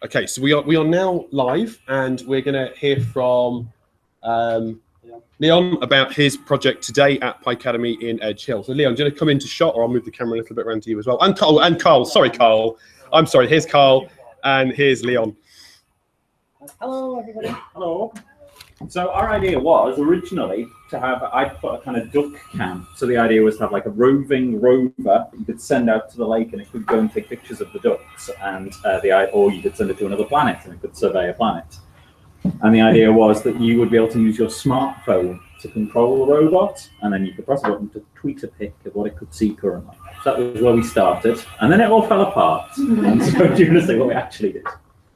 Okay, so we are now live, and we're going to hear from Leon about his project today at Picademy in Edge Hill. So Leon, do you want to come into shot, or I'll move the camera a little bit around to you as well? And Carl, sorry, Carl. I'm sorry, here's Carl, and here's Leon. Hello, everybody. Hello. So our idea was originally to have, I'd put a kind of duck cam. So the idea was to have like a roving rover that you could send out to the lake, and it could go and take pictures of the ducks, and or you could send it to another planet and it could survey a planet. And the idea was that you would be able to use your smartphone to control the robot, and then you could press a button to tweet a pic of what it could see currently. So that was where we started, and then it all fell apart. And so do you want to say what we actually did?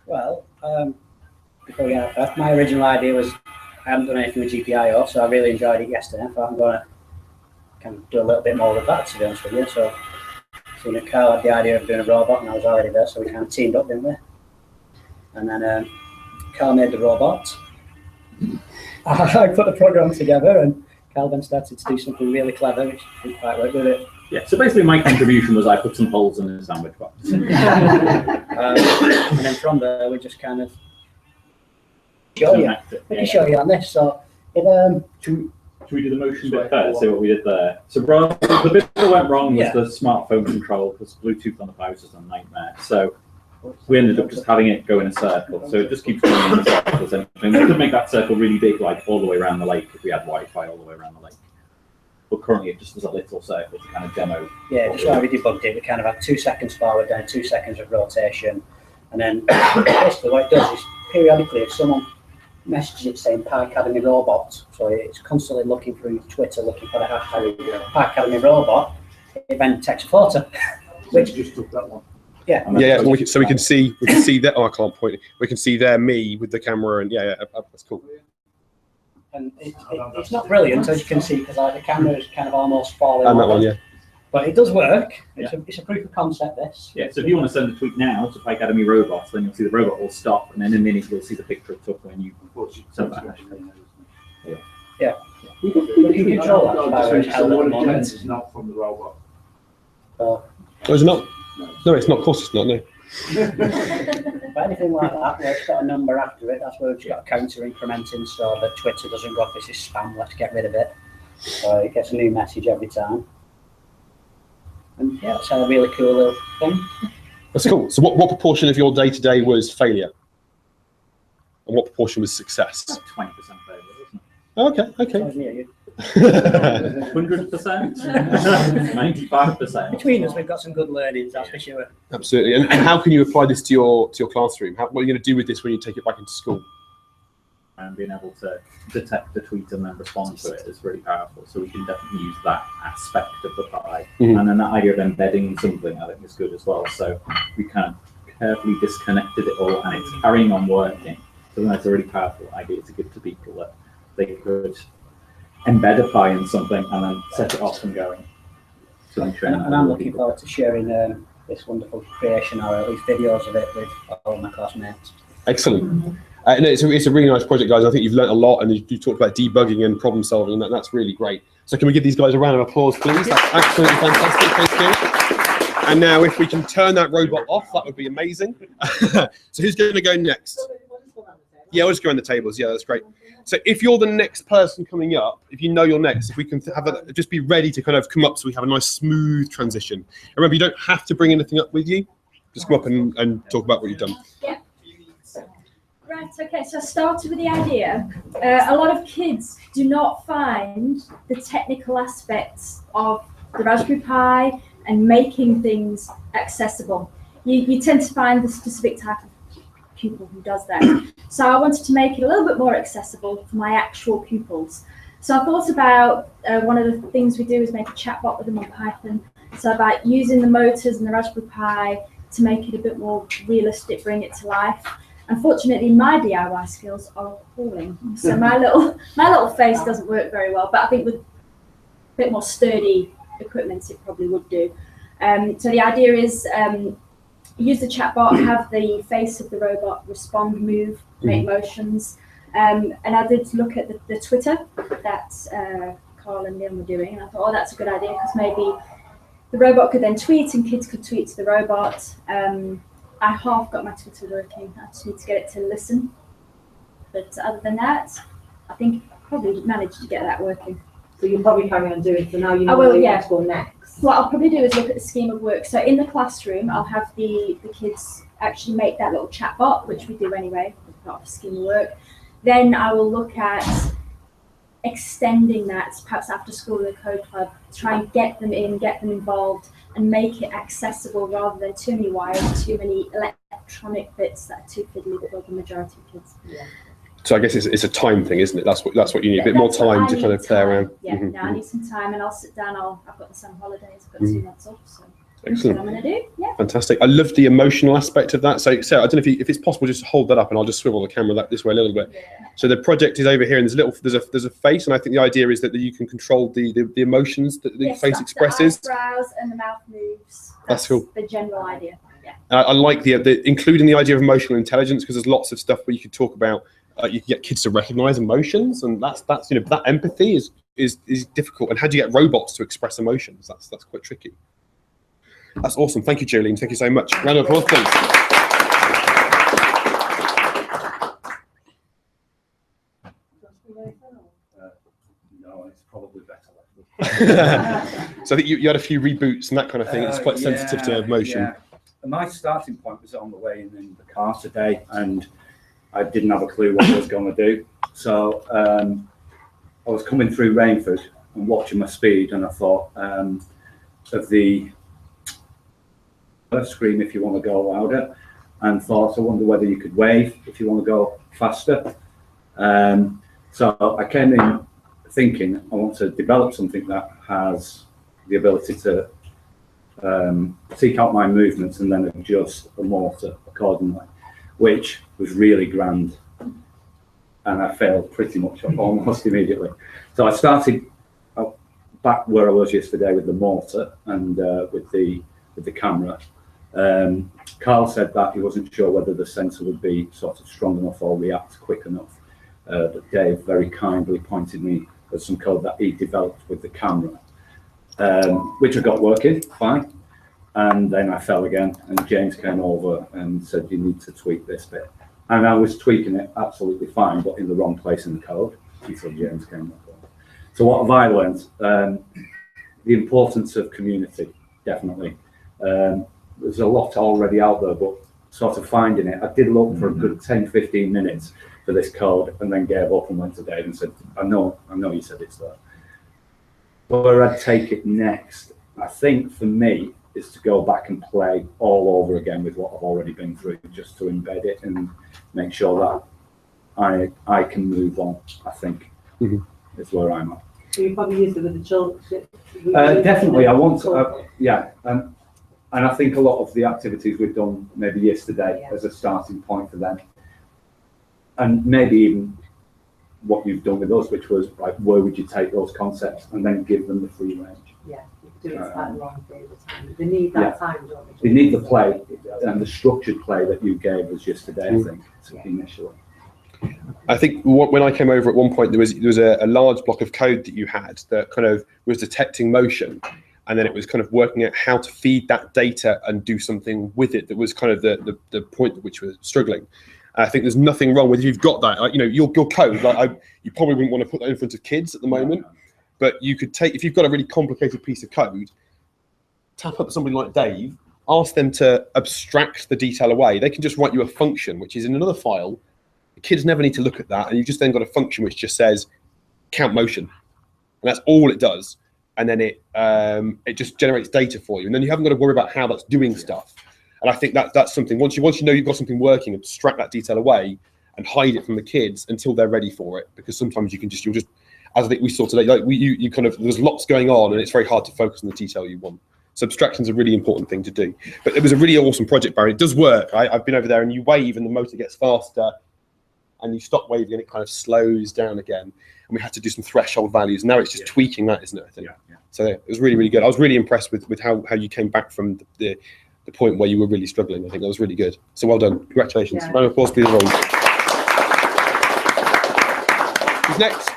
Well, before we get that, my original idea was I haven't done anything with GPIO, so I really enjoyed it yesterday. So I'm going to kind of do a little bit more with that, to be honest with you. So, Carl had the idea of doing a robot, and I was already there, so we kind of teamed up, didn't we? And then Carl made the robot. I put the program together, and Carl then started to do something really clever, which didn't quite work with it. Yeah, so basically my contribution was I put some holes in the sandwich box. And then from there, we just kind of show you. We can show you on this. So, should we do the motion bit first? See what we did there. So the bit that went wrong was the smartphone control, because Bluetooth on the power was just a nightmare. So we ended up just having it go in a circle. So it just keeps going in circles. And we could make that circle really big, like all the way around the lake, if we had Wi-Fi all the way around the lake. But currently it just was a little circle to kind of demo. Yeah, just like we debugged it, we kind of had 2 seconds forward, then 2 seconds of rotation. And then basically what it does is periodically if someone messages it saying Picademy Robot, so it's constantly looking through Twitter looking for the hashtag Picademy Robot, it then takes a photo. Which just took that one. Yeah. Yeah, we can see that. Oh, I can't point it. We can see there me with the camera, and that's cool. And it's not brilliant, as you can see, because like the camera is kind of almost falling. And that one, yeah. But it does work. It's a proof of concept, this. Yeah, so if you want to send a tweet now to Picademy Robots, then you'll see the robot will stop, and then in a minute you'll see the picture it took when you send that hashtag. Yeah. We can control that. It's not from the robot. Oh, is it not? No, it's not. Of course it's not, no. But anything like that, where it's got a number after it, that's where we've got a counter incrementing so that Twitter doesn't go, this is spam, let's get rid of it. So it gets a new message every time. And yeah, it's a really cool little thing. That's cool. So what proportion of your day-to-day was failure? And what proportion was success? 20% failure, isn't it? Okay. 100%? 95%? Between us, we've got some good learnings, that's for sure. Absolutely. And how can you apply this to your classroom? What are you going to do with this when you take it back into school? And being able to detect the tweet and then respond to it is really powerful. So we can definitely use that aspect of the Pi. And then that idea of embedding something, I think, is good as well. So we kind of carefully disconnected it all, and it's carrying on working. So that's a really powerful idea to give to people, that they could embed a Pi in something and then set it off and going. So and I'm looking forward to sharing this wonderful creation, or at least videos of it, with all my classmates. Excellent. It's a really nice project, guys. I think you've learned a lot, and you talked about debugging and problem solving, and that's really great. So can we give these guys a round of applause, please? That's absolutely fantastic. Thank you. And now if we can turn that robot off, that would be amazing. So who's going to go next? Yeah, we'll just go on the tables. Yeah, that's great. So if you're the next person coming up, if you know you're next, if we can have just be ready to kind of come up so we have a nice smooth transition. And remember, you don't have to bring anything up with you. Just come up and talk about what you've done. Yeah. Right, okay, so I started with the idea. A lot of kids do not find the technical aspects of the Raspberry Pi and making things accessible. You tend to find the specific type of pupil who does that. So I wanted to make it a little bit more accessible for my actual pupils. So I thought about one of the things we do is make a chatbot with them on Python. So about using the motors and the Raspberry Pi to make it a bit more realistic, bring it to life. Unfortunately, my DIY skills are appalling. So my little face doesn't work very well, but I think with a bit more sturdy equipment, it probably would do. So the idea is use the chatbot, have the face of the robot respond, move, make motions. And I did look at the Twitter that Carl and Leon were doing, and I thought, oh, that's a good idea, because maybe the robot could then tweet and kids could tweet to the robot. I half got my Twitter working. I just need to get it to listen. But other than that, I think I probably managed to get that working. So you'll probably carry on doing, so now you I know will, where you yeah. want to go next. What I'll probably do is look at the scheme of work. So in the classroom, I'll have the kids actually make that little chat bot, which we do anyway, as part of the scheme of work. Then I will look at extending that, perhaps after school in the code club, try and get them in, get them involved, and make it accessible rather than too many wires, too many electronic bits that are too fiddly for the majority of kids. Yeah. So I guess it's a time thing, isn't it? That's what you need, a bit more time to kind of play around. Yeah, Mm-hmm. no, I need some time, and I'll sit down. I've got the summer holidays. I've got 2 months off, so that's Excellent. what I'm going to do. Yeah. Fantastic. I love the emotional aspect of that. So Sarah, I don't know if it's possible just to hold that up, and I'll just swivel the camera this way a little bit. Yeah. So the project is over here, and there's a face, and I think the idea is that you can control the emotions that the face expresses. The eyebrows and the mouth moves. That's cool. The general idea. Yeah. I like the including the idea of emotional intelligence, because there's lots of stuff where you could talk about. You can get kids to recognise emotions, and that's that empathy is difficult. And how do you get robots to express emotions? That's quite tricky. That's awesome. Thank you, Jolene. Thank you so much. Round of applause, please. No, it's probably better. So I think you had a few reboots and that kind of thing. It's quite sensitive to emotion. Yeah. My starting point was on the way in the car today, and I didn't have a clue what I was going to do. So I was coming through Rainford and watching my speed, and I thought of the scream if you want to go louder, and thought, I wonder whether you could wave if you want to go faster. So I came in thinking I want to develop something that has the ability to seek out my movements and then adjust the motor accordingly, which was really grand, and I failed pretty much almost immediately. So I started back where I was yesterday with the motor and with the camera. Carl said that he wasn't sure whether the sensor would be sort of strong enough or react quick enough. But Dave very kindly pointed me at some code that he developed with the camera, which I got working fine. And then I fell again, and James came over and said, you need to tweak this bit. And I was tweaking it absolutely fine, but in the wrong place in the code until James came over. So what have I learned? The importance of community, definitely. There's a lot already out there, but sort of finding it, I did look for a good 10, 15 minutes for this code, and then gave up and went to Dave and said, I know you said it's there. Where I'd take it next, I think for me, is to go back and play all over again with what I've already been through, just to embed it and make sure that I can move on, I think, is where I'm at. So you probably use it with the children? Definitely, I want to, yeah. And I think a lot of the activities we've done maybe yesterday as a starting point for them. And maybe even what you've done with us, which was like, where would you take those concepts and then give them the free range? Yeah, you do it at the wrong period of time. They need that time, don't they? They need the play and the structured play that you gave us yesterday, I think, initially. I think when I came over at one point, there was a large block of code that you had that kind of was detecting motion, and then it was kind of working out how to feed that data and do something with it. That was kind of the point at which we were struggling. I think there's nothing wrong with if you've got that. Like, your code. Like you probably wouldn't want to put that in front of kids at the moment, but you could take, if you've got a really complicated piece of code, tap up somebody like Dave, ask them to abstract the detail away. They can just write you a function which is in another file. The kids never need to look at that, and you've just then got a function which just says count motion, and that's all it does. And then it just generates data for you, and then you haven't got to worry about how that's doing stuff. And I think that's something. Once you know you've got something working, abstract that detail away and hide it from the kids until they're ready for it. Because sometimes you'll just, as I think we saw today, like you kind of, there's lots going on, and it's very hard to focus on the detail you want. So abstraction is a really important thing to do. But it was a really awesome project, Barry. It does work. I've been over there, and you wave, and the motor gets faster. And you stop waving and it kind of slows down again. And we had to do some threshold values. Now it's just tweaking that, isn't it? I think. Yeah. So it was really, really good. I was really impressed with how you came back from the point where you were really struggling. I think that was really good. So well done. Congratulations. Yeah. Round of applause, please, everyone. Who's next?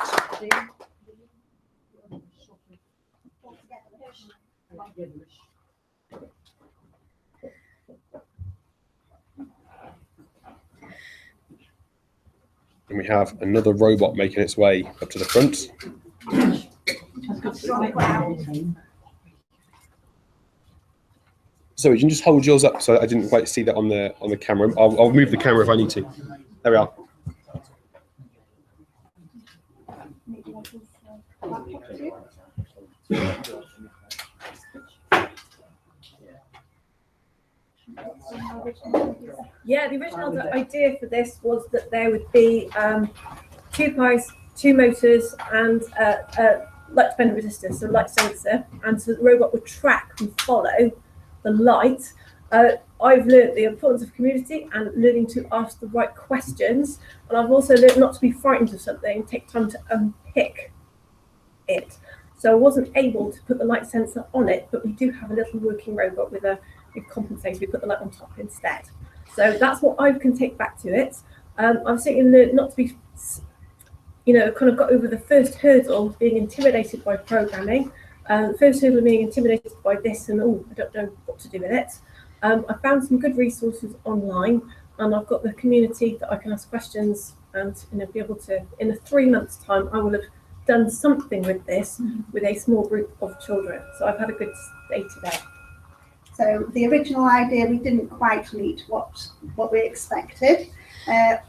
And we have another robot making its way up to the front. So you can just hold yours up, so I didn't quite see that on the camera. I'll move the camera if I need to. There we are. Yeah, the original idea for this was that there would be 2 pies, 2 motors, and a light-dependent resistor, so light sensor, and so the robot would track and follow the light. I've learned the importance of community and learning to ask the right questions, and I've also learned not to be frightened of something and take time to unpick it. So I wasn't able to put the light sensor on it, but we do have a little working robot with a compensator. We put the light on top instead. So that's what I can take back to it. I've certainly learned not to be, kind of got over the first hurdle of being intimidated by programming. The first hurdle of being intimidated by this and, I don't know what to do with it. I found some good resources online, and I've got the community that I can ask questions and be able to, in a 3 months' time, I will have done something with this with a small group of children. So I've had a good day today. So the original idea, we didn't quite meet what we expected.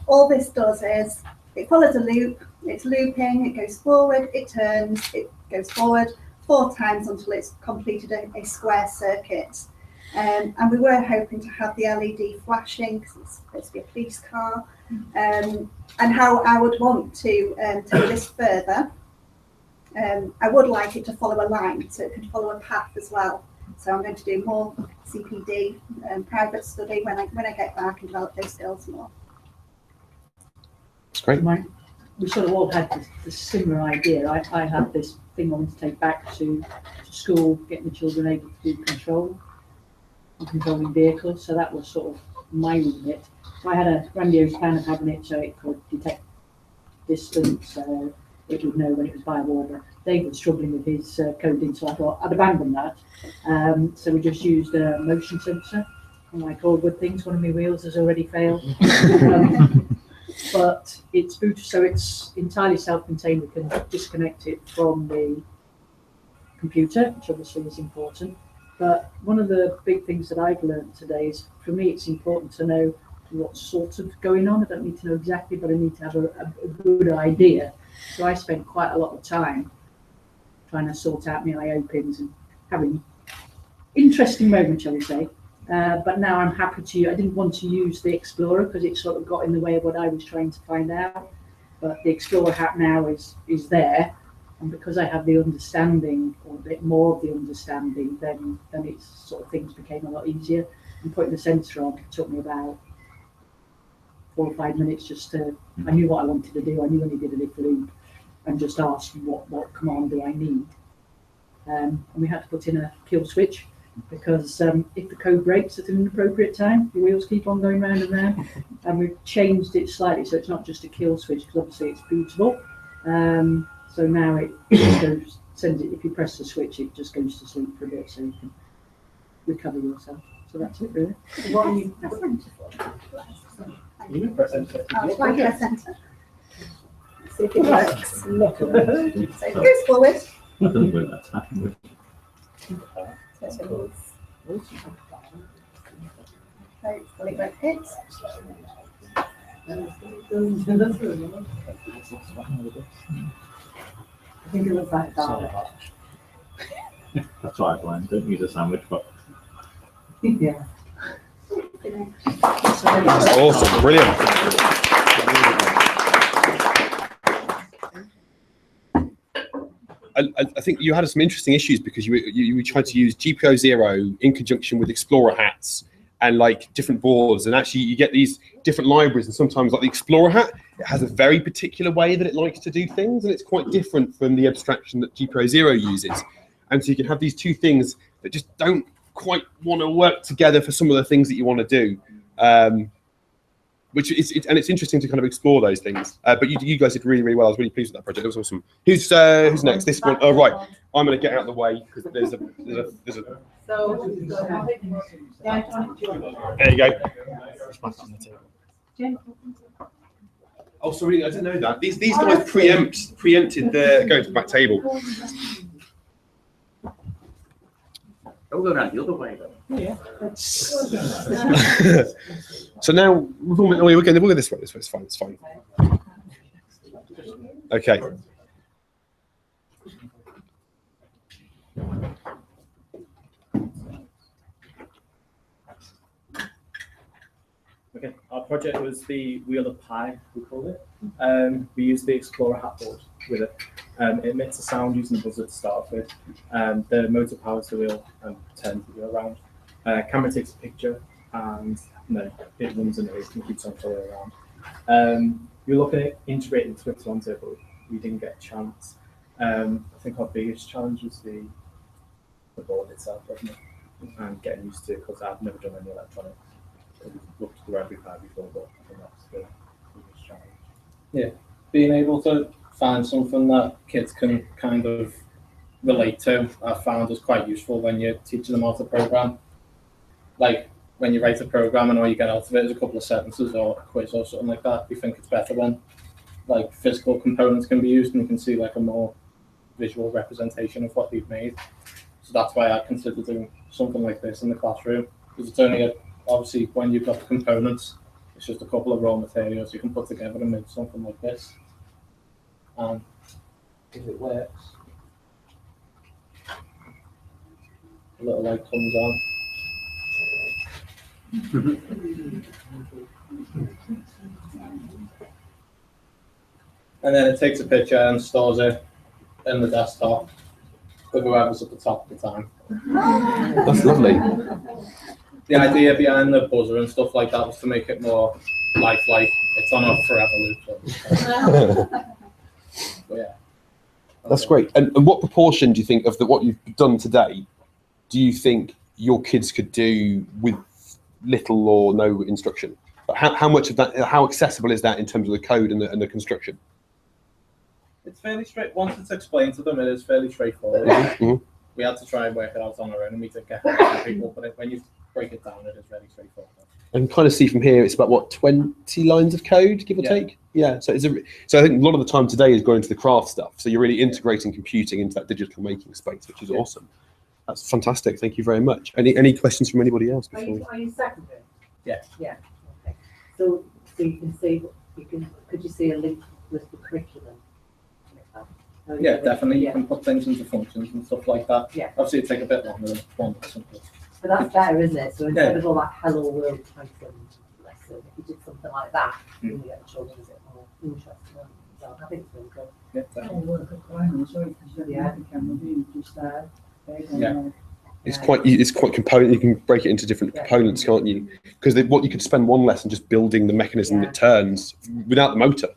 All this does is it follows a loop, it's looping, it goes forward, it turns, it goes forward 4 times until it's completed a square circuit. And we were hoping to have the LED flashing because it's supposed to be a police car. And how I would want to take this further, I would like it to follow a line, so it could follow a path as well. So I'm going to do more CPD private study when I get back and develop those skills more. That's great. We sort of all had this similar idea. I had this thing I wanted to take back to school, getting the children able to do controlling vehicles. So that was sort of my remit. So I had a grandiose plan of having it so it could detect distance, it would know when it was by a wall, but Dave was struggling with his coding, so I thought I'd abandon that. So we just used a motion sensor. And like all good things, one of my wheels has already failed. But it's booted, so it's entirely self-contained. We can disconnect it from the computer, which obviously is important. But one of the big things that I've learned today is, for me, it's important to know what's sort of going on. I don't need to know exactly, but I need to have a good idea. So I spent quite a lot of time trying to sort out my I/O pins and having interesting moments, shall we say. But now I'm happy to. I didn't want to use the Explorer because it sort of got in the way of what I was trying to find out. But the Explorer hat now is there, and because I have the understanding, or a bit more of the understanding, then it's sort of things became a lot easier. And putting the sensor on took me about 4 or 5 minutes just to. I knew what I wanted to do. I knew when he did a little loop, and just asked what command do I need. And we had to put in a kill switch. Because if the code breaks at an inappropriate time, the wheels keep on going round and round. And we've changed it slightly, so it's not just a kill switch, because obviously it's bootable. So now it just sends it, if you press the switch, it just goes to sleep for a bit, so you can recover yourself. So that's it, really. What are you pressing for? You press enter. I'll try and press enter. See if it works. So it goes forward. I don't know where that's happened. Hopefully it won't hit. I think it looks like that. That's what I've learned. Don't use a sandwich, but Yeah. That's awesome. Brilliant. I think you had some interesting issues because you tried to use GPO 0 in conjunction with Explorer hats and like different boards, and actually you get these different libraries, and sometimes like the Explorer hat, it has a very particular way that it likes to do things, and it's quite different from the abstraction that GPO 0 uses. And so you can have these two things that just don't quite want to work together for some of the things that you want to do. Which is, and it's interesting to kind of explore those things. But you guys did really, really well. I was really pleased with that project. It was awesome. Who's next? This one. Oh, right. I'm going to get out of the way because there's a. So, There you go. Oh, sorry, I didn't know that. These guys preempted the going to the back table. Don't go around the other way though. Yeah. So now we'll go this way. This way. It's fine. It's fine. Okay. Okay, our project was the Wheel of Pi, we called it. We used the Explorer hatboard with it. It emits a sound using the buzzer to start with. The motor powers the wheel and turns the wheel around. Camera takes a picture and it runs an erase and keeps on following around. We were looking at integrating Twitter onto it, but we didn't get a chance. I think our biggest challenge was the board itself, wasn't it? And getting used to it, because I've never done any electronics. We've looked at the Raspberry Pi before, but I think that's the biggest challenge. Yeah, being able to find something that kids can kind of relate to, I found is quite useful when you're teaching them how to program. Like when you write a program and all you get out of it is a couple of sentences or a quiz or something like that, we think it's better when like physical components can be used and you can see like a more visual representation of what they've made. So that's why I consider doing something like this in the classroom, because it's only obviously when you've got the components, it's just a couple of raw materials you can put together and make something like this. And if it works, a little light comes on. And then it takes a picture and stores it in the desktop with whoever's at the top of the time. That's lovely. The idea behind the buzzer and stuff like that was to make it more lifelike. It's on a forever loop. But yeah. That's great. And what proportion do you think of what you've done today do you think your kids could do with little or no instruction? How much of that, how accessible is that in terms of the code and the construction? It's fairly straight. Once it's explained to them, it is fairly straightforward. Mm-hmm. We had to try and work it out on our own, and we did get help from people. But when you break it down, it is very straightforward. And kind of see from here, it's about what, 20 lines of code, give or take. Yeah. So so I think a lot of the time today is going to the craft stuff. So you're really integrating computing into that digital making space, which is awesome. That's fantastic. Thank you very much. Any questions from anybody else before? Are you secondary? Yeah. Yeah. Okay. So you can see could you see a link with the curriculum? Yeah, definitely. You can put things into functions and stuff like that. Yeah. Obviously, it'd take a bit longer than one simple. But that's better, isn't it? So instead of all that Hello World Python lesson, if you did something like that, you get the children a bit more interested. So I think it's really good. Yeah, definitely. It's quite component. You can break it into different components, can't you? Because what you could spend one lesson just building the mechanism that turns without the motor,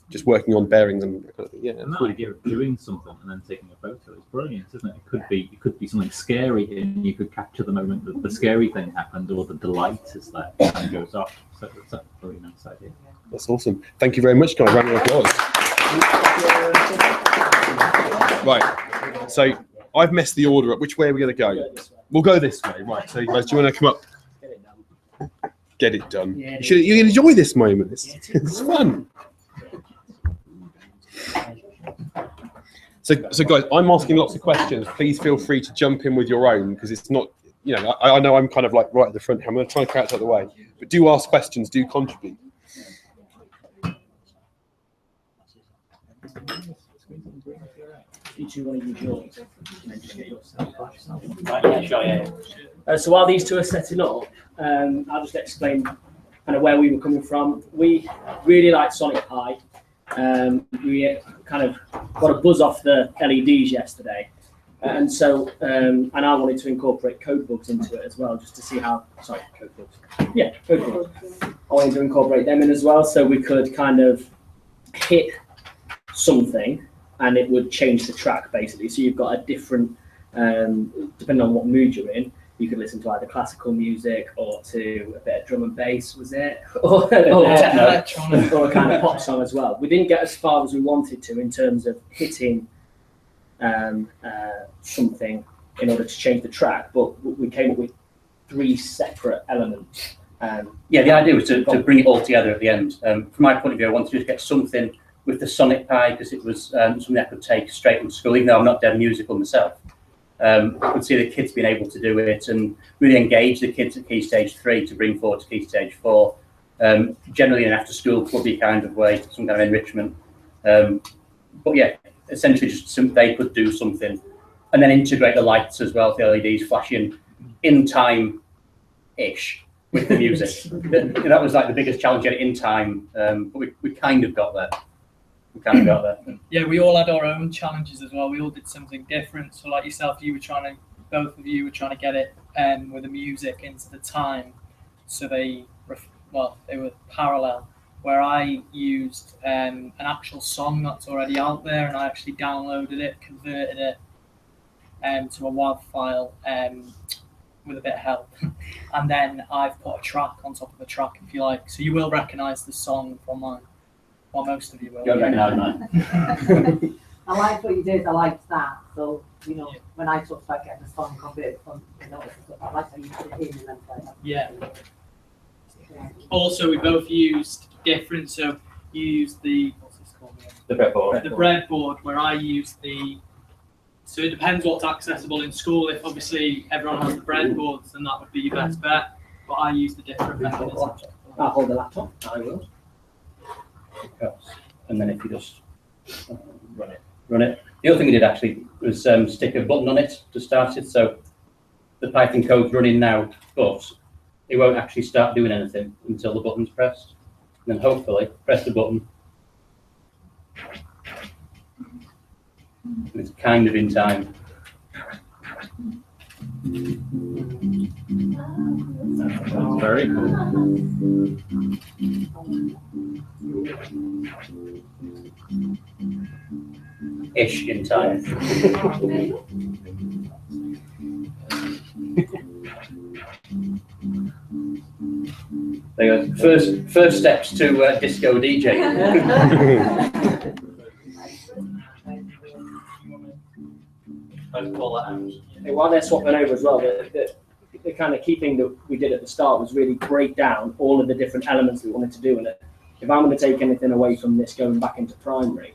just working on bearings and that kind of thing. Yeah, and that idea of doing something and then taking a photo is brilliant, isn't it? It could be something scary, and you could capture the moment that the scary thing happened, or the delight as that kind of goes off. So it's a really nice idea. That's awesome. Thank you very much, guys. Round of applause. Right. So I've messed the order up. Which way are we going to go? We'll go this way. Right. So guys, do you want to come up? Get it done. You enjoy this moment. It's fun. So guys, I'm asking lots of questions. Please feel free to jump in with your own, because it's not, I know I'm kind of like right at the front here. I'm going to try and crouch out of the way, but do ask questions, do contribute. Each want to use yours, and then just get yourself. Right, yeah, sure, yeah. So while these two are setting up, I'll just explain kind of where we were coming from. We really like Sonic Pi. We kind of got a buzz off the LEDs yesterday, and so and I wanted to incorporate code bugs into it as well, just to see how. Sorry, code bugs. Yeah, code bugs. I wanted to incorporate them in as well, so we could kind of hit something and it would change the track basically. So you've got a different, depending on what mood you're in, you could listen to either classical music or to a bit of drum and bass, was it? Or electronic, or a kind of pop song as well. We didn't get as far as we wanted to in terms of hitting something in order to change the track, but we came up with 3 separate elements Yeah, the idea was to bring it all together at the end. From my point of view, I wanted to just get something with the Sonic Pie because it was something I could take straight into school, even though I'm not dead musical myself. I could see the kids being able to do it and really engage the kids at Key Stage 3 to bring forward to Key Stage 4. Generally in an after-school clubby kind of way, some kind of enrichment. But yeah, essentially just they could do something and then integrate the lights as well, the LEDs flashing in time-ish with the music. That was like the biggest challenge, get it in time, but we kind of got there. Yeah, we all had our own challenges as well. We all did something different. So like yourself, both of you were trying to get it with the music into the time. So they were parallel, where I used an actual song that's already out there, and I actually downloaded it, converted it to a WAV file with a bit of help. And then I've put a track on top of a track, if you like. So you will recognise the song from mine. Well, most of you will. Don't recognise mine. I liked what you did. I liked that. So, when I talked about getting the song converted from notes, I liked how you put it in and then play that. Yeah. Also, we both used different. So you used what's this called again? The breadboard. The breadboard, where I used so it depends what's accessible in school. If obviously everyone has the breadboards, then that would be your best bet. But I used a different mechanism. I'll hold the laptop. I will. And then if you just run it. The other thing we did actually was stick a button on it to start it. So the Python code's running now, but it won't actually start doing anything until the button's pressed. And then hopefully press the button. And it's kind of in time. Very cool. Ish in time. There you go. First steps to disco DJ. I'd call that out. While they're swapping over as well, the kind of key thing that we did at the start was really break down all of the different elements we wanted to do in it. If I'm going to take anything away from this going back into primary,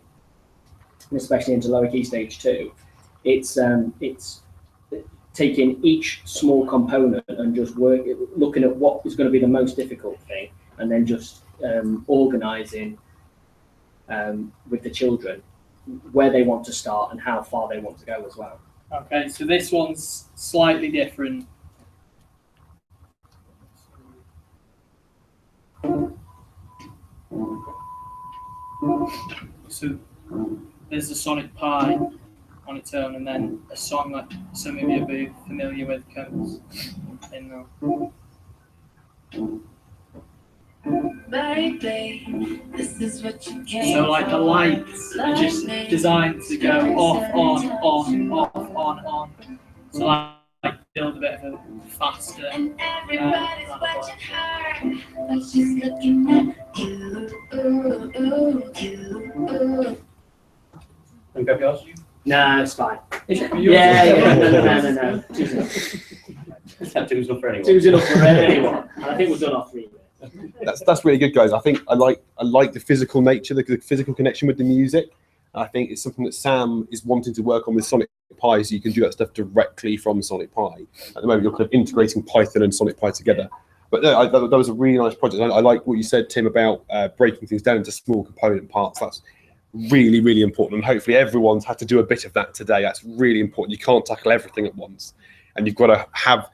and especially into lower key stage 2, it's taking each small component and just looking at what is going to be the most difficult thing, and then just organising with the children where they want to start and how far they want to go as well. Okay, so this one's slightly different. So there's the Sonic Pie on its own, and then a song that some of you will be familiar with comes in there. Baby, this is what you came So like the lights are just designed to go off, on. So like build a bit of a faster. And everybody's watching her, but she's looking at you. Can you grab yours? No, it's fine. Yeah. No. Two's enough for anyone. Two's enough for anyone. And I think we've done our 3 minutes. That's really good, guys. I think I like the physical nature, the physical connection with the music. I think it's something that Sam is wanting to work on with Sonic Pi, so you can do that stuff directly from Sonic Pi. At the moment, you're kind of integrating Python and Sonic Pi together. But no, that was a really nice project. I like what you said, Tim, about breaking things down into small component parts. That's really, really important. And hopefully everyone's had to do a bit of that today. That's really important. You can't tackle everything at once. And you've got to have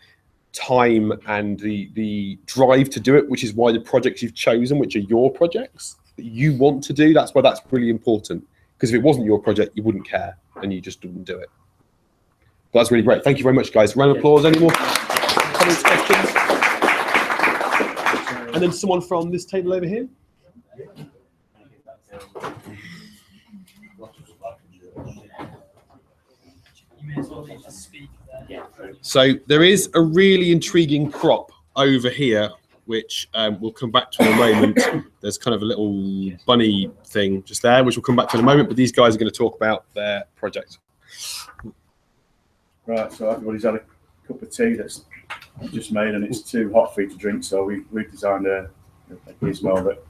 time and the drive to do it, which is why the projects you've chosen, which are your projects that you want to do, that's why that's really important. Because if it wasn't your project, you wouldn't care and you just wouldn't do it. But that's really great. Thank you very much, guys. Round of applause. Any more comments, questions? And then someone from this table over here. So there is a really intriguing prop over here, which we'll come back to in a moment. There's kind of a little bunny thing just there, which we'll come back to in a moment, but these guys are going to talk about their project. Right, so everybody's had a cup of tea that's just made and it's too hot for you to drink. So we've designed a gizmo that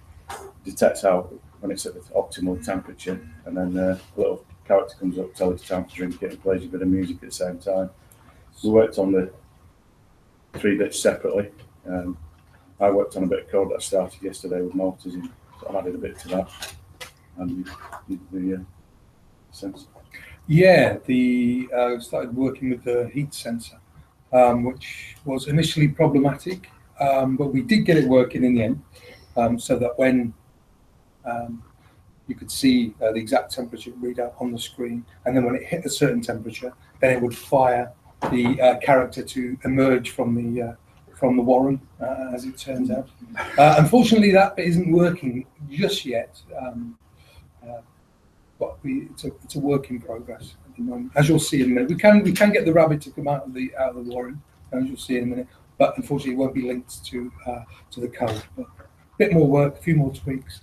detects how when it's at the optimal temperature, and then a little character comes up, tells it's time to drink it, and plays a bit of music at the same time. We worked on the 3 bits separately. I worked on a bit of code that I started yesterday with motors, and so I've added a bit to that. And the sensor. Yeah, started working with the heat sensor, which was initially problematic, but we did get it working in the end, so that when you could see the exact temperature readout on the screen, and then when it hit a certain temperature, then it would fire the character to emerge from the warren, as it turns out. Unfortunately, that bit isn't working just yet. But it's a work in progress at the moment. As you'll see in a minute, we can get the rabbit to come out of the warren, as you'll see in a minute. But unfortunately, it won't be linked to the code. But a bit more work, a few more tweaks.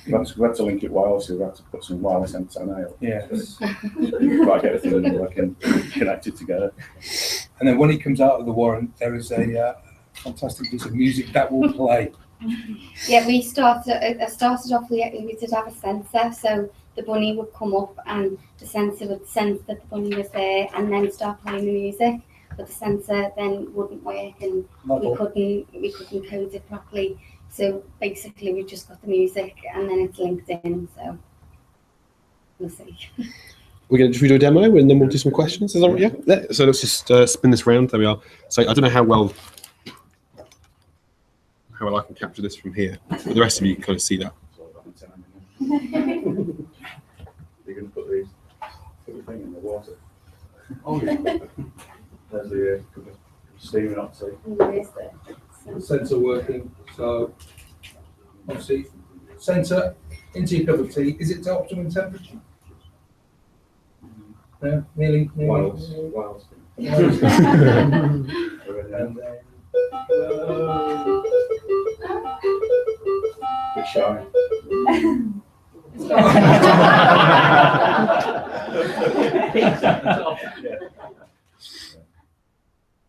We had to link it wirelessly. We had to put some wireless antennae up. Yeah. Right, get everything working, connected together. And then when he comes out of the warren, there is a fantastic piece of music that will play. Yeah, we started off, we did have a sensor, so the bunny would come up and the sensor would sense that the bunny was there and then start playing the music, but the sensor then wouldn't work and we couldn't code it properly. So basically we just got the music and then it's linked in, so we'll see. Should we do a demo and then we'll do some questions? Is that right? Yeah. So let's just spin this round. There we are. So I don't know how well I can capture this from here, but the rest of you can kind of see that. You're going to put the thing in the water. Oh, yeah. There's the steaming up to. The sensor working, so obviously sensor into your cup of tea. Is it to optimum temperature? No, nearly. Wild. And then, bit shy.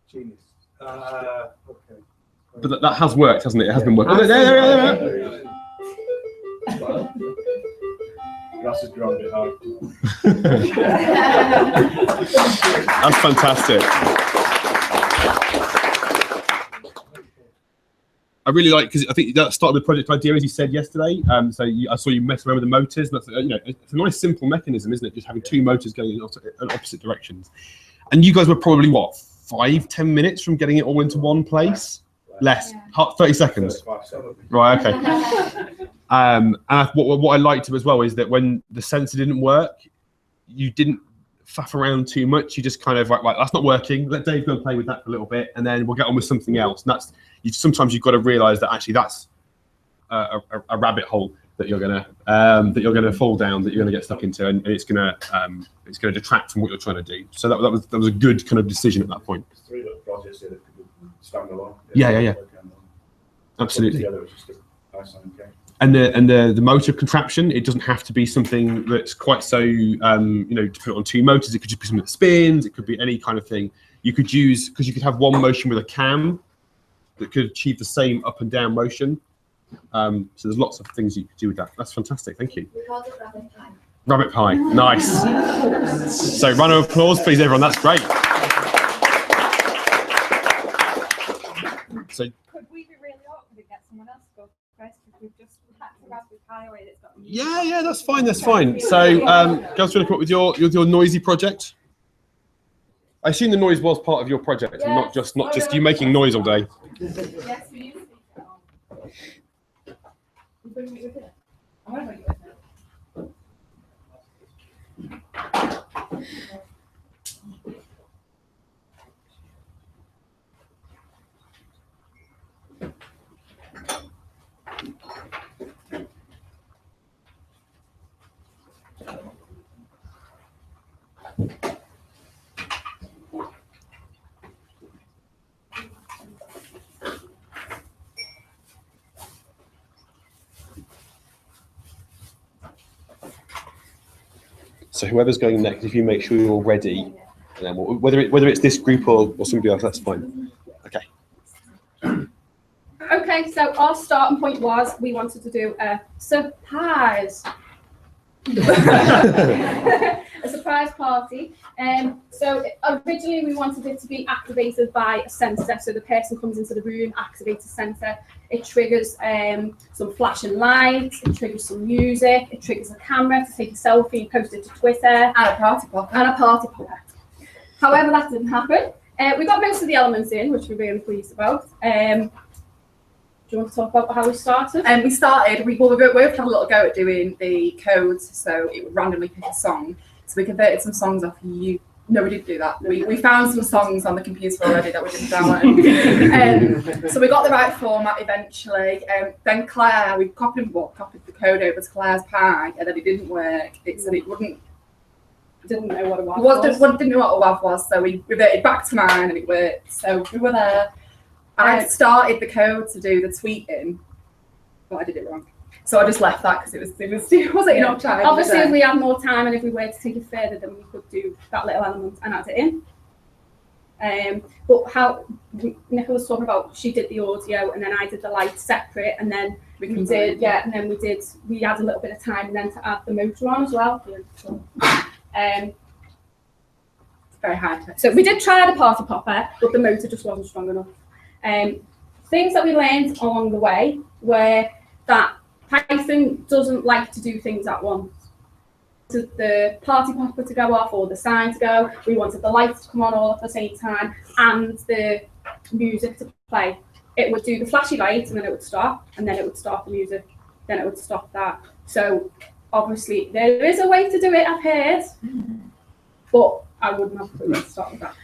Genius. Okay. But that has worked, hasn't it? It has been working. Grass has grown a bit high. That's fantastic. I really like, because I think that started the project idea, as you said yesterday. So I saw you mess around with the motors. That's, it's a nice simple mechanism, isn't it? Just having 2 motors going in opposite directions. And you guys were probably what, 5-10 minutes from getting it all into one place? Less, 30 seconds. Right, okay. And what I liked as well is that when the sensor didn't work, you didn't faff around too much. You just kind of like, right, that's not working. Let Dave go and play with that for a little bit, and then we'll get on with something else. And that's sometimes you've got to realise that actually that's a rabbit hole that you're gonna fall down, that you're gonna get stuck into, and it's gonna detract from what you're trying to do. So that was a good kind of decision at that point. 3 little projects here that could be standalone. Yeah. Absolutely. Together, just nice and okay. And the motor contraption, it doesn't have to be something that's quite so to put it on 2 motors. It could just be something that spins. It could be any kind of thing. You could use, because you could have one motion with a cam that could achieve the same up and down motion. So there's lots of things you could do with that. That's fantastic. Thank you. We called it rabbit pie. Rabbit pie, nice. So round of applause, please, everyone. That's great. So could we be really awkward and get someone else to go first if we've just hacked a raspberry pi away that's got yeah, that's fine. That's fine. So girls, do you want to come up with your noisy project? I assume the noise was part of your project, and not just you making noise all day. Yes, we use it. So whoever's going next, if you make sure you're ready And then whether it's this group or somebody else, that's fine. Okay. Okay, so our starting point was we wanted to do a surprise. A surprise party. So originally we wanted it to be activated by a sensor. So the person comes into the room, activates a sensor. It triggers some flashing lights. It triggers some music. It triggers a camera to take a selfie, post it to Twitter. And a party popper. However, that didn't happen. We got most of the elements in, which we're really pleased about. Do you want to talk about how we started? We started, we both had a little go at doing the codes, so it would randomly pick a song. So we converted some songs off you. No, we didn't do that. We found some songs on the computer already that we didn't download. So we got the right format eventually. Then Claire, we copied the code over to Claire's Pi, and then it didn't work. It said it wouldn't. Didn't know what it was. Didn't know what a WAV was, so we reverted back to mine and it worked. So we were there. I started the code to do the tweeting, but I did it wrong. So I just left that because it wasn't enough time. Obviously, if we had more time and if we were to take it further, then we could do that little element and add it in. But how Nicola was talking about, she did the audio and then I did the lights separate, and then we had a little bit of time and then to add the motor on as well. It's very high tech. So we did try the party popper, but the motor just wasn't strong enough. Things that we learned along the way were that Python doesn't like to do things at once. So the party popper to go off or the sign to go, we wanted the lights to come on all at the same time and the music to play. It would do the flashy lights and then it would stop, and then it would start the music, then it would stop that. So obviously there is a way to do it, I've heard, but I wouldn't have put it to start with that.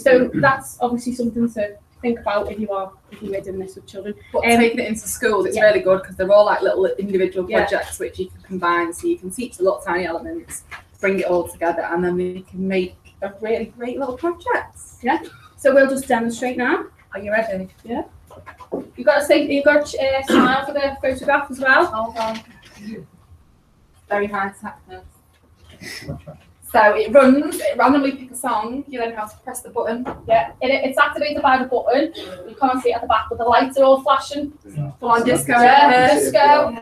So that's obviously something to think about if you are doing this with children. But taking it into schools, it's really good because they're all like little individual projects which you can combine, so you can teach the little tiny elements, bring it all together, and then we can make a really great little project. Yeah. So we'll just demonstrate now. Are you ready? Yeah. You've got to smile for the photograph as well. Hold on. Very high tech this. So it runs, it randomly picks a song, you then have to press the button. Yeah, it's activated by the button. You can't see it at the back, but the lights are all flashing. Full on disco. Yeah, disco.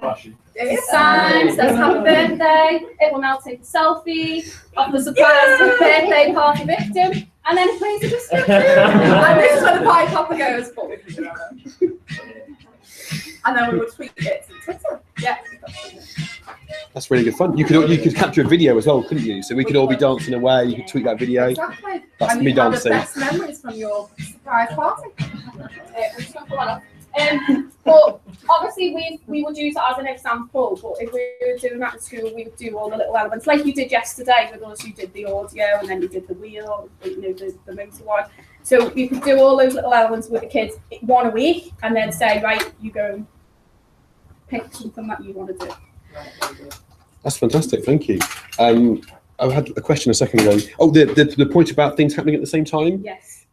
Signs, says happy birthday. It will now take a selfie of the surprise birthday party victim, and then it plays a disco. And this is where the party popper goes. And then we would tweet it to Twitter. Yeah. That's really good fun. You could capture a video as well, couldn't you? So we could all be dancing away. You could tweet that video. Exactly. That's and me dancing. The best memories from your surprise party. But obviously we would use it as an example. But if we were doing that in school, we would do all the little elements like you did yesterday with us. You did the audio and then you did the wheel, the motor one. So you could do all those little elements with the kids one a week, and then say, right, you go and pick something that you want to do. That's fantastic. Thank you. I had a question a second ago. Oh, the point about things happening at the same time. Yes.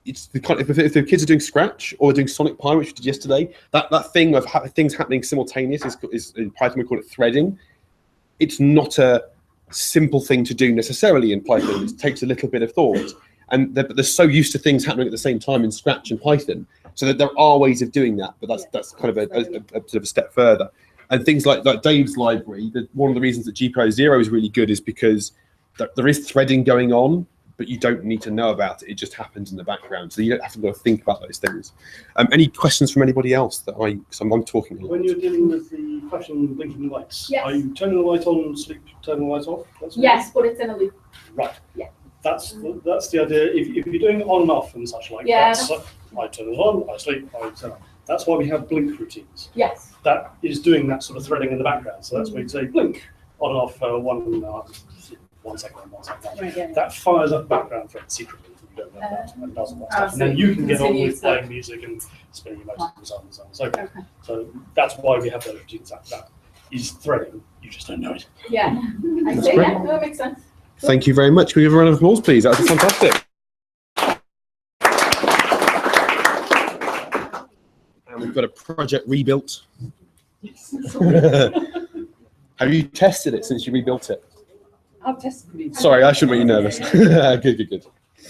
It's the kind of, if the kids are doing Scratch or doing Sonic Pi, which we did yesterday, that thing of things happening simultaneous is in Python we call it threading. It's not a simple thing to do necessarily in Python. It takes a little bit of thought, and they're so used to things happening at the same time in Scratch and Python, so that there are ways of doing that. But that's kind of a sort of a step further. And things like Dave's library, one of the reasons that GPI 0 is really good is because there is threading going on, but you don't need to know about it. It just happens in the background. So you don't have to go think about those things. Any questions from anybody else? Because I'm talking a lot. When you're dealing with the flashing blinking lights, yes. Are you turning the light on, sleep, turning the light off? Yes, but it's in a loop. Right. Yeah. That's the idea. If you're doing it on and off and such like yeah, that's I turn it on, I sleep, I turn on. That's why we have blink routines. Yes. That is doing that sort of threading in the background. So that's why you say blink on and off 1 second, 1 second. Right, yeah. That fires up background thread secretly if you don't know that and does all that stuff. And then you can get on with playing music and spinning your motor and so on and so on. So, so that's why we have those routines. That is threading. You just don't know it. Yeah. I That's see. great. Yeah, that makes sense. Thank you very much. Can we give a round of applause, please? That was fantastic. And we've got a project rebuilt. Have you tested it since you rebuilt it? I'll test the computer. Sorry, I shouldn't make you nervous.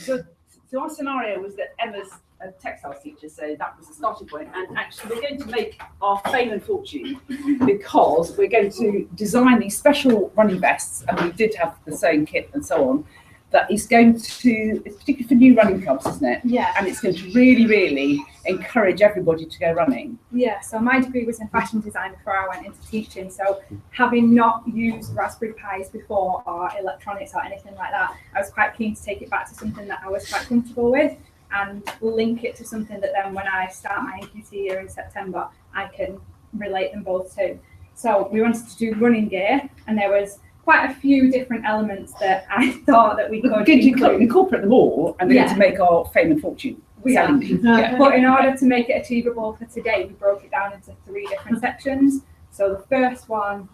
Good. So our scenario was that Emma's a textiles teacher, so that was the starting point. And actually, we're going to make our fame and fortune because we're going to design these special running vests, and we did have the sewing kit and so on. That is going to, it's particularly for new running clubs, isn't it? Yeah. And it's going to really, really encourage everybody to go running. Yeah, so my degree was in fashion design before I went into teaching. So having not used Raspberry Pis before or electronics or anything like that, I was quite keen to take it back to something that I was quite comfortable with and link it to something that then when I start my NQT year in September, I can relate them both to. So we wanted to do running gear, and there was quite a few different elements that I thought that we could incorporate them all, and we're going to make our fame and fortune. But in order to make it achievable for today, we broke it down into 3 different sections. So the first one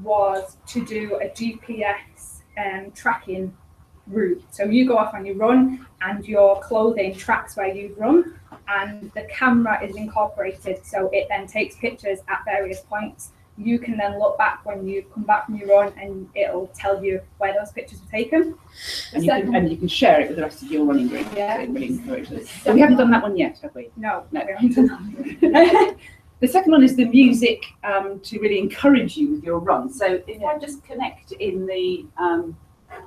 was to do a GPS tracking route. So you go off on your run, and your clothing tracks where you've run, and the camera is incorporated, so it then takes pictures at various points. You can then look back when you come back from your run, and it'll tell you where those pictures were taken. And you can share it with the rest of your running group. Yeah. Really encourage this. But we haven't done that one yet, have we? No, we haven't done that. The second one is the music to really encourage you with your run. So if I just connect in the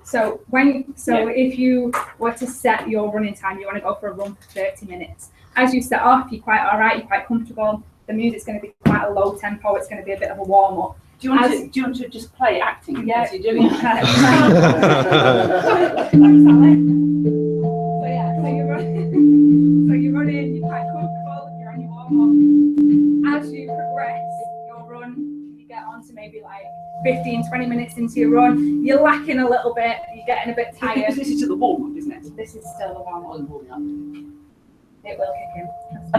if you were to set your running time, you want to go for a run for 30 minutes. As you set off, you're quite all right, you're quite comfortable. The music's going to be quite a low tempo. It's going to be a bit of a warm up. Do you want to just play acting? Yeah. As you're doing it? So you're running, you're quite comfortable, you're on your warm up. As you progress your run, you get on to maybe like 15, 20 minutes into your run, you're lacking a little bit, you're getting a bit tired. This is to the warm up, isn't it? This is still the warm up. It will kick in.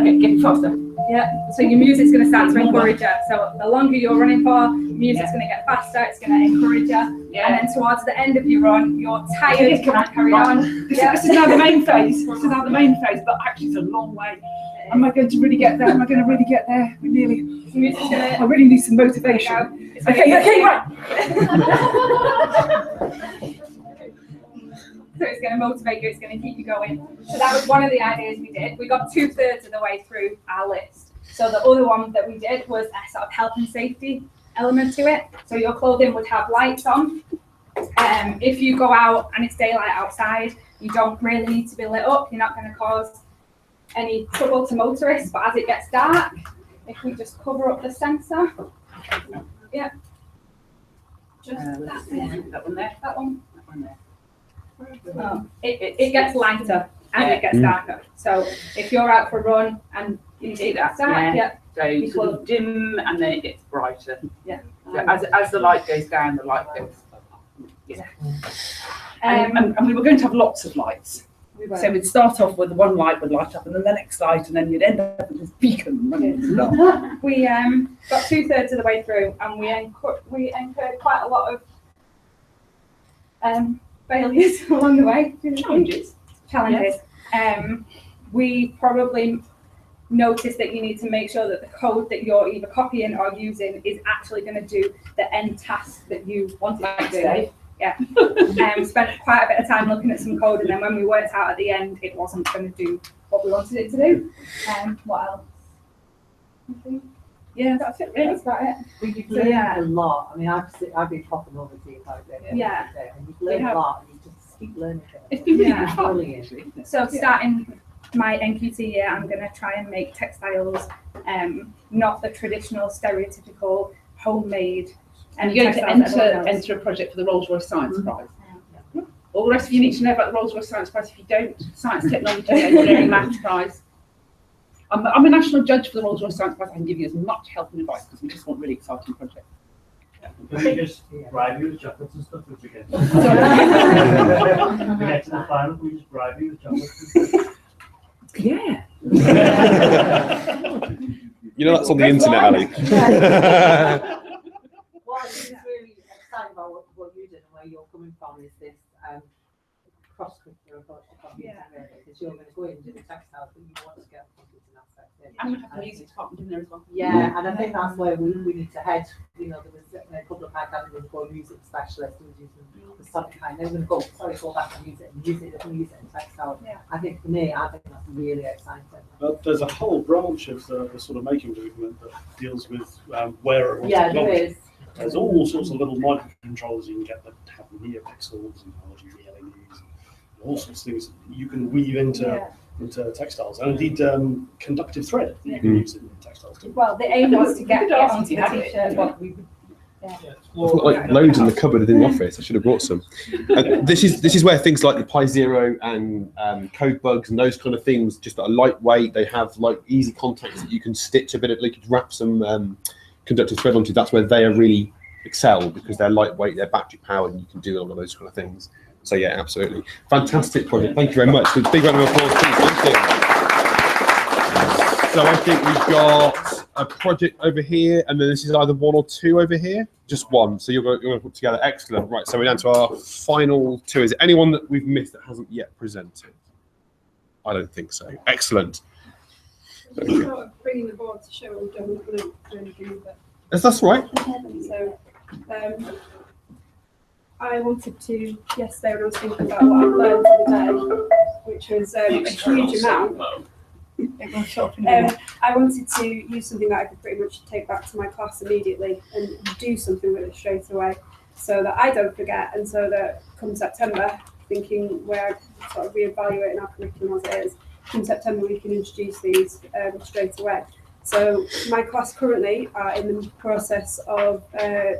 Okay, get faster. Yeah, so your music's going to start to encourage you. So the longer you're running for, music's going to get faster, it's going to encourage you. Yeah. And then towards the end of your run, you're tired, you can't carry on. This is now the main phase. This is now the main phase, but actually it's a long way. Am I going to really get there? Am I going to really get there? We're nearly. I really need some motivation. Okay, right. So it's going to motivate you, it's going to keep you going. So that was one of the ideas we did. We got 2/3 of the way through our list. So the other one that we did was a sort of health and safety element to it. So your clothing would have lights on. If you go out and it's daylight outside, you don't really need to be lit up. You're not going to cause any trouble to motorists. But as it gets dark, if we just cover up the sensor, yeah. Just that one. That one there. That one. That one there. It gets lighter as it gets darker. So if you're out for a run and you see that dark, so you sort of dim and then it gets brighter. Yeah. So as the light goes down, the light goes. Yeah. And we were going to have lots of lights. So we'd start off with one light would light up, and then the next light, and then you'd end up with this beacon running. We got 2/3 of the way through, and we incurred quite a lot of failures along the way. Challenges. We probably noticed that you need to make sure that the code that you're either copying or using is actually going to do the end task that you wanted to do. Yeah. Spent quite a bit of time looking at some code, and then when we worked out at the end, it wasn't going to do what we wanted it to do. What else? Yeah, that's it. Really. That's about it. We've learned a lot. I mean, I've been popping over to you quite a bit. Yeah. And you've learned a lot, and you just keep learning. It's been really fun. So starting my NQT year, I'm going to try and make textiles, not the traditional, stereotypical, homemade. And you're going to enter a project for the Rolls-Royce Science Prize. All the rest of you need to know about the Rolls-Royce Science Prize. If you don't, Science, Technology, Engineering, Maths Prize. I'm a national judge for the Rolls-Royce Science Prize. I can give you as much help and advice because we just want really exciting projects. Can we just bribe you with chocolates and stuff if we get to the final? We just bribe you with chocolates and stuff. Yeah. You know that's on the internet, Ali. What I think is really exciting about what you did and where you're coming from is this cross-curricular approach to computing, because you're going to go into the textiles, but you want to get computing aspects And we have the music department in there as well. Yeah, and I think that's where we need to head. You know, there was a couple of academies for music specialists who was using the sonic kind. They were going to go, sorry, go back to music and textile. Yeah. I think for me, I think that's really exciting. But there's a whole branch of the sort of making movement that deals with wearable Yeah, technology. there is. There's all sorts of little microcontrollers you can get that have neopixels and LEDs and all sorts of things you can weave into textiles, and indeed conductive thread that you can use in textiles too. Well, the aim was to get it onto the t-shirt, but I've got like loads in the cupboard in the office. I should have brought some. This is where things like the Pi Zero and code bugs and those kind of things just are lightweight. They have like easy contacts that you can stitch a bit of, like you could wrap some conductive thread onto. That's where they are really excel, because they're lightweight, they're battery powered, and you can do all of those kind of things. So yeah, absolutely fantastic project. Thank you very much. So big round of applause, please. Thank you. So I think we've got a project over here, and then this is either one or two over here. Just one. So you're going to put together. Excellent. Right. So we're down to our final two. Is there anyone that we've missed that hasn't yet presented? I don't think so. Excellent. Just sort of bringing the board to show what we've done. We're going to do anything with it. That's right. So, I wanted to, yesterday when I was thinking about what I've learned for the day, which was a huge amount. I wanted to use something that I could pretty much take back to my class immediately and do something with it straight away, so that I don't forget, and so that come September, thinking where sort of reevaluating our curriculum as it is, come September we can introduce these straight away. So my class currently are in the process of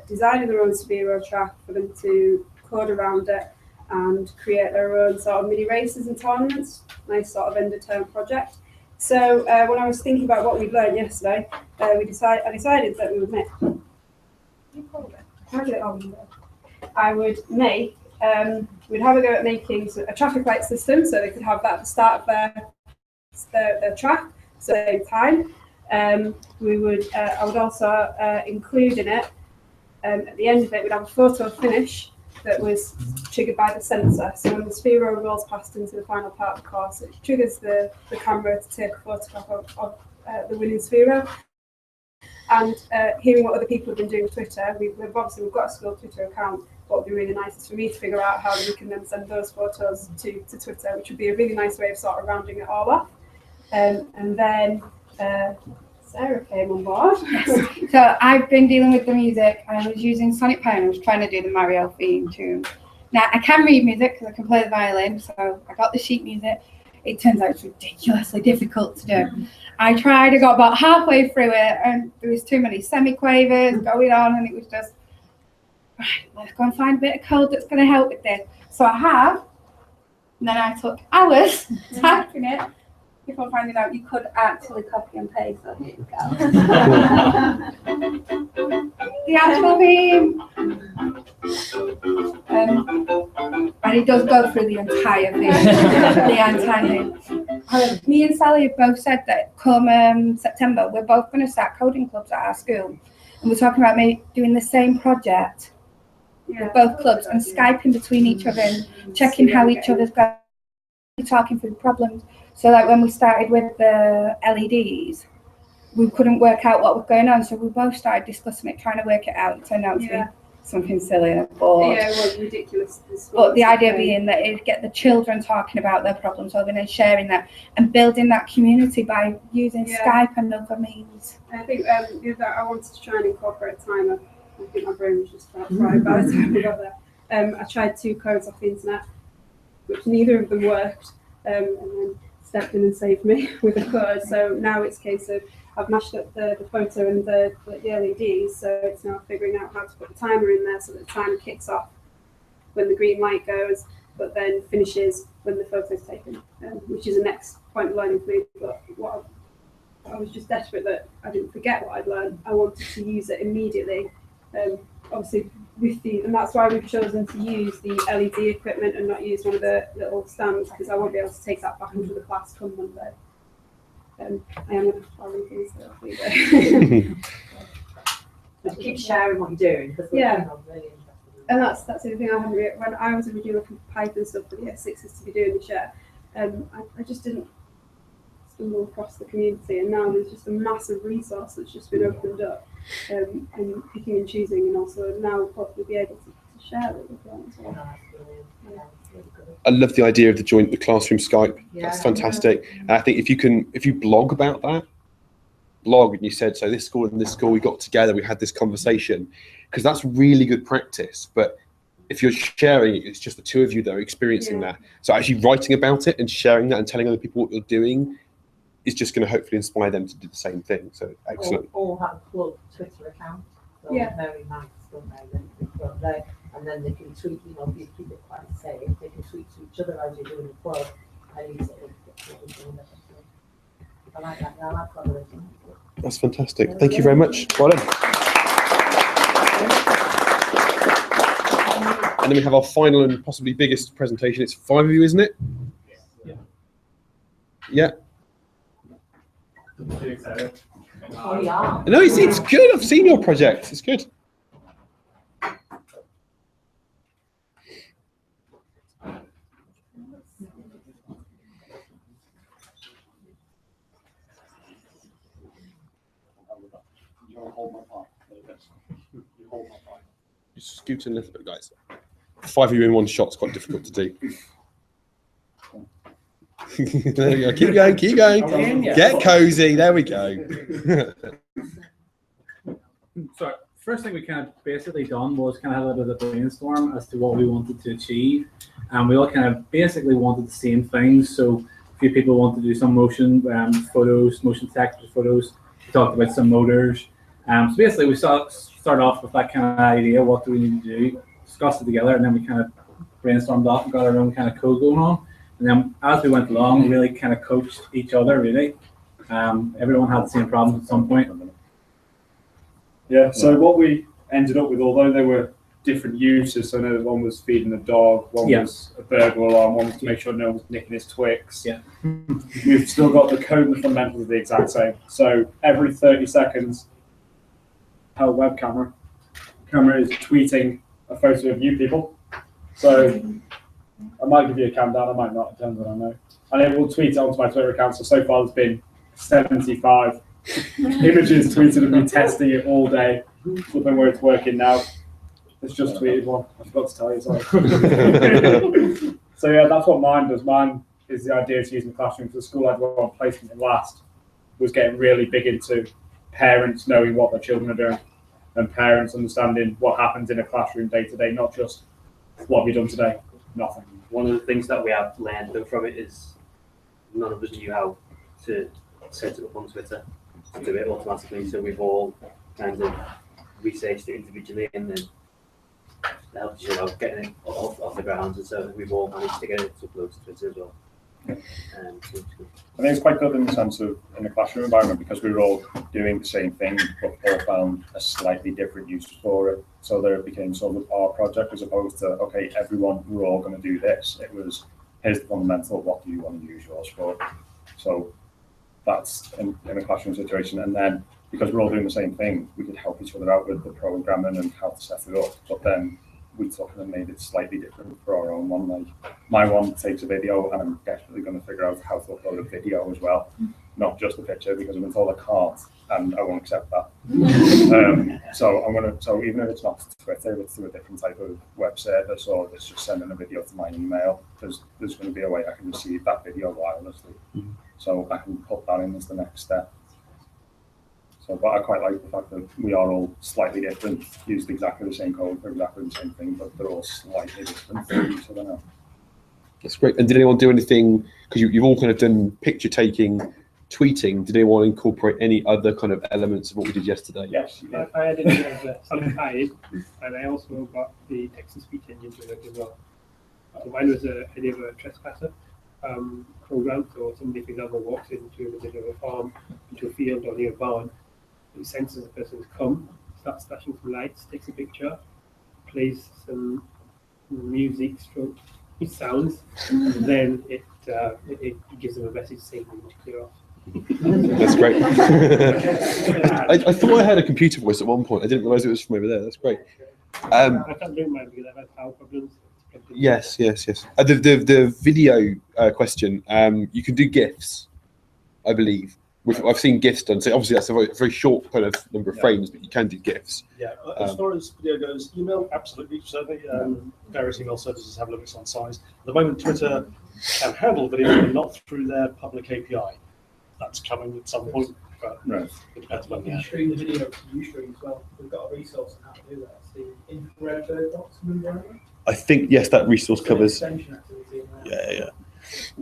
designing their own Sphero track for them to code around it and create their own sort of mini races and tournaments. Nice sort of end of term project. So when I was thinking about what we'd learned yesterday, I decided that we would make. I would make. We'd have a go at making a traffic light system, so they could have that at the start of their track, so at the same time. I would also include in it, at the end of it, we'd have a photo finish that was triggered by the sensor. So when the Sphero rolls past into the final part of the course, it triggers the camera to take a photograph of the winning Sphero. And hearing what other people have been doing with Twitter, we've got a school Twitter account. What would be really nice is for me to figure out how we can then send those photos to Twitter, which would be a really nice way of sort of rounding it all off. And then Sarah came on board. So I've been dealing with the music. I was using Sonic Pi and I was trying to do the Mario theme tune. Now I can read music because I can play the violin, so I got the sheet music. It turns out it's ridiculously difficult to do. I tried, I got about halfway through it and there was too many semiquavers going on, and it was just, right, let's go and find a bit of code that's going to help with this. So I have, and then I took hours typing it before finding out you could actually copy and paste. So here you go. The actual theme. And it does go through the entire thing. The entire thing. Me and Sally have both said that come September, we're both going to start coding clubs at our school. And we're talking about maybe doing the same project with both clubs and Skyping between each other and checking how each other's going, talking through problems. So like when we started with the LEDs, we couldn't work out what was going on, so we both started discussing it, trying to work it out. It turned out to be something silly and bored. Yeah, it was ridiculous. But the idea being that it'd get the children talking about their problem solving and sharing that and building that community by using Skype and other means. I think I wanted to try and incorporate a timer. I think my brain was just about fried by the time we got there. I tried 2 codes off the internet, which neither of them worked, and then stepped in and saved me with a code. So now it's a case of I've mashed up the photo and the LEDs, so it's now figuring out how to put the timer in there so that the timer kicks off when the green light goes, but then finishes when the photo is taken, which is the next point of learning for me. But I was just desperate that I didn't forget what I'd learned. I wanted to use it immediately. Obviously, and that's why we've chosen to use the LED equipment and not use one of the little stands, because I won't be able to take that back into the class come Monday. I am going to follow things that I'll be Just keep sharing what you're doing. Really and that's the other thing I haven't really, when I was originally looking for Python stuff for the S6s to be doing this year, I just didn't them all across the community, and now there's just a massive resource that's just been opened up, and picking and choosing, and also now we'll probably be able to share it with them as well. I love the idea of the classroom Skype. Yeah. That's fantastic. And I think if you blog about that, and you said, so this school and this school, we got together, we had this conversation, because that's really good practice. But if you're sharing it, it's just the two of you that are experiencing that. So actually writing about it and sharing that and telling other people what you're doing is just going to hopefully inspire them to do the same thing. So excellent. Or have a club Twitter account. So Yeah. very nice, don't they? Then they put up there, and then they can tweet. You know, if you keep it quite safe, they can tweet to each other as you're doing the club. And you sort of get what you're doing. I like that. I like collaboration. That's fantastic. Thank you very much. Well done. And then we have our final and possibly biggest presentation. It's 5 of you, isn't it? Yeah. Oh, yeah. No, it's good. I've seen your project. It's good. Just scoot in a little bit, guys. 5 of you in one shot's quite difficult to do. There we go. Keep going, keep going. Get cozy. There we go. So first thing we kind of basically done was kind of have a bit of a brainstorm as to what we wanted to achieve, and we all kind of basically wanted the same things. So a few people wanted to do some motion photos, motion text photos. We talked about some motors. So basically we started off with that kind of idea. What do we need to do? Discussed it together, and then we kind of brainstormed off and got our own kind of code going on. And then as we went along, we really kind of coached each other, really. Everyone had the same problems at some point. Yeah, so what we ended up with, although there were different uses, so I know one was feeding the dog, one was a burglar alarm, one was to make sure no one was nicking his Twix. Yeah. We've still got the code and the fundamentals are the exact same. So every 30 seconds, our web camera is tweeting a photo of you people. So I might give you a countdown, I might not, depends on I know. And it will tweet it onto my Twitter account. So far there's been 75 images tweeted of me testing it all day. Something where it's working now. It's just tweeted one. I forgot to tell you, sorry. So yeah, that's what mine does. Mine is the idea to use in the classroom. For the school I'd on placement in last was getting really big into parents knowing what their children are doing and parents understanding what happens in a classroom day to day, not just what have you done today? Nothing. One of the things that we have learned from it is none of us knew how to set it up on Twitter to do it automatically. So we've all kind of researched it individually and then helped each other out getting it off the ground. And so we've all managed to get it uploaded to Twitter as well. So I think it's quite good in the sense of in a classroom environment because we were all doing the same thing, but all found a slightly different use for it. So there it became sort of our project as opposed to, okay, everyone, we're all going to do this. It was, here's the fundamental, what do you want to use yours for? So that's in a classroom situation. And then because we're all doing the same thing, we could help each other out with the programming and how to set it up. But then we took and made it slightly different for our own one. Like my one takes a video and I'm definitely going to figure out how to upload a video as well, not just a picture because I've been told I can't and I won't accept that. So even if it's not Twitter, if it's through a different type of web service or it's just sending a video to my email, there's going to be a way I can receive that video wirelessly. So I can put that in as the next step. So, but I quite like the fact that we are all slightly different, used exactly the same code for exactly the same thing, but they're all slightly different from each other now. That's great. And did anyone do anything, because you've all kind of done picture taking, tweeting, did anyone incorporate any other kind of elements of what we did yesterday? Yes, I added the Sonic and I also got the text and speech engine to it as well. So mine was an idea of a trespasser program, so somebody, for example, walks into a bit of a farm, into a field or near a barn, it senses the person has come, starts flashing some lights, takes a picture, plays some music, stroke, sounds, and then it gives them a message saying they need to clear off. That's great. I thought I had a computer voice at one point. I didn't realise it was from over there. That's great. I can't do mine because I've had power problems. Yes. The video question. You can do GIFs. I believe. Which I've seen GIFs done. So obviously that's a very short kind of number of frames, but you can do GIFs. Yeah, as far as video goes, email, absolutely, certainly. Various email services have limits on size. At the moment, Twitter can handle video, but not through their public API. That's coming at some point, but it depends when. You stream the video to Ustream as well. We've got a resource on how to do that. It's the infrared bird box. I think, yes, that resource covers. Yeah.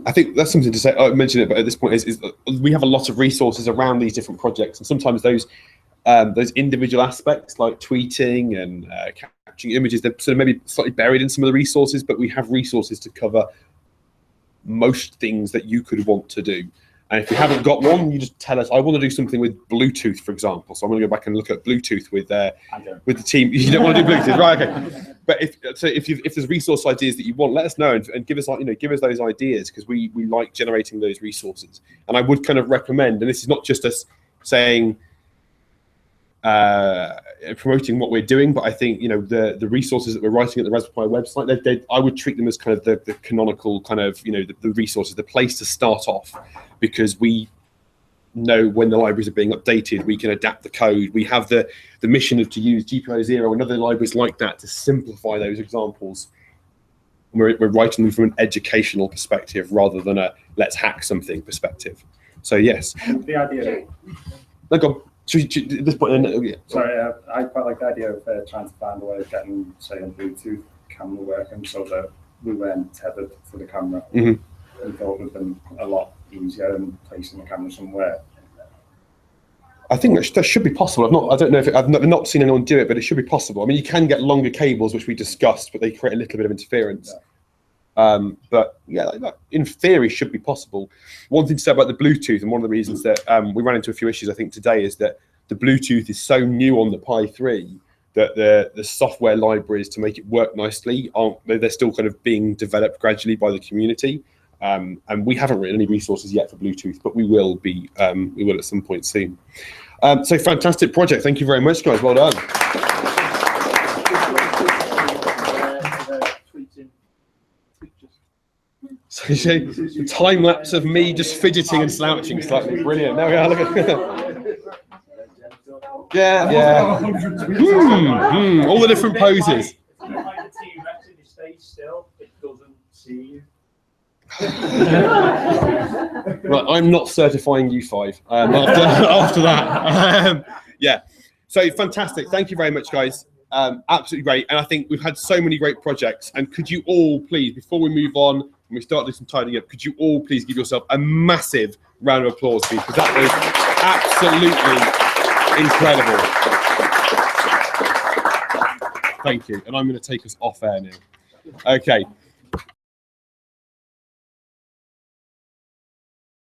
I think that's something to say. I mentioned it, but at this point, is we have a lot of resources around these different projects, and sometimes those individual aspects like tweeting and capturing images, they're sort of maybe slightly buried in some of the resources, but we have resources to cover most things that you could want to do. And if you haven't got one, you just tell us, I want to do something with Bluetooth, for example. So I'm going to go back and look at Bluetooth with the team. You don't want to do Bluetooth, right? Okay. But if there's resource ideas that you want, let us know and give us give us those ideas, because we like generating those resources. And I would kind of recommend, and this is not just us saying promoting what we're doing, but I think the resources that we're writing at the Raspberry Pi website, I would treat them as kind of the canonical kind of the resources, the place to start off, because we know when the libraries are being updated, we can adapt the code. We have the mission to use GPIO0 and other libraries like that to simplify those examples. We're writing them from an educational perspective rather than a let's hack something perspective. So yes. The idea. No, go on. At this point, sorry, I quite like the idea of trying to find a way of getting, say, a Bluetooth camera working so that we weren't tethered to the camera. Mm-hmm. We thought it would have been a lot easier than placing the camera somewhere. I think that should be possible. I don't know if I've not seen anyone do it, but it should be possible. I mean, you can get longer cables, which we discussed, but they create a little bit of interference. Yeah. But yeah, that in theory should be possible. One thing to say about the Bluetooth, and one of the reasons that we ran into a few issues, I think, today, is that the Bluetooth is so new on the Pi 3 that the software libraries to make it work nicely they're still kind of being developed gradually by the community. And we haven't written any resources yet for Bluetooth, but we will at some point soon. So fantastic project. Thank you very much, guys. Well done. So a time lapse of me just fidgeting and slouching slightly. Brilliant. There we are. Look at yeah. All the different poses. Right, I'm not certifying you 5 after that. Yeah, so fantastic. Thank you very much, guys. Absolutely great. And I think we've had so many great projects. And could you all please, before we move on and we start doing some tidying up, could you all please give yourself a massive round of applause, please, because that was absolutely incredible. Thank you. And I'm going to take us off air now. Okay.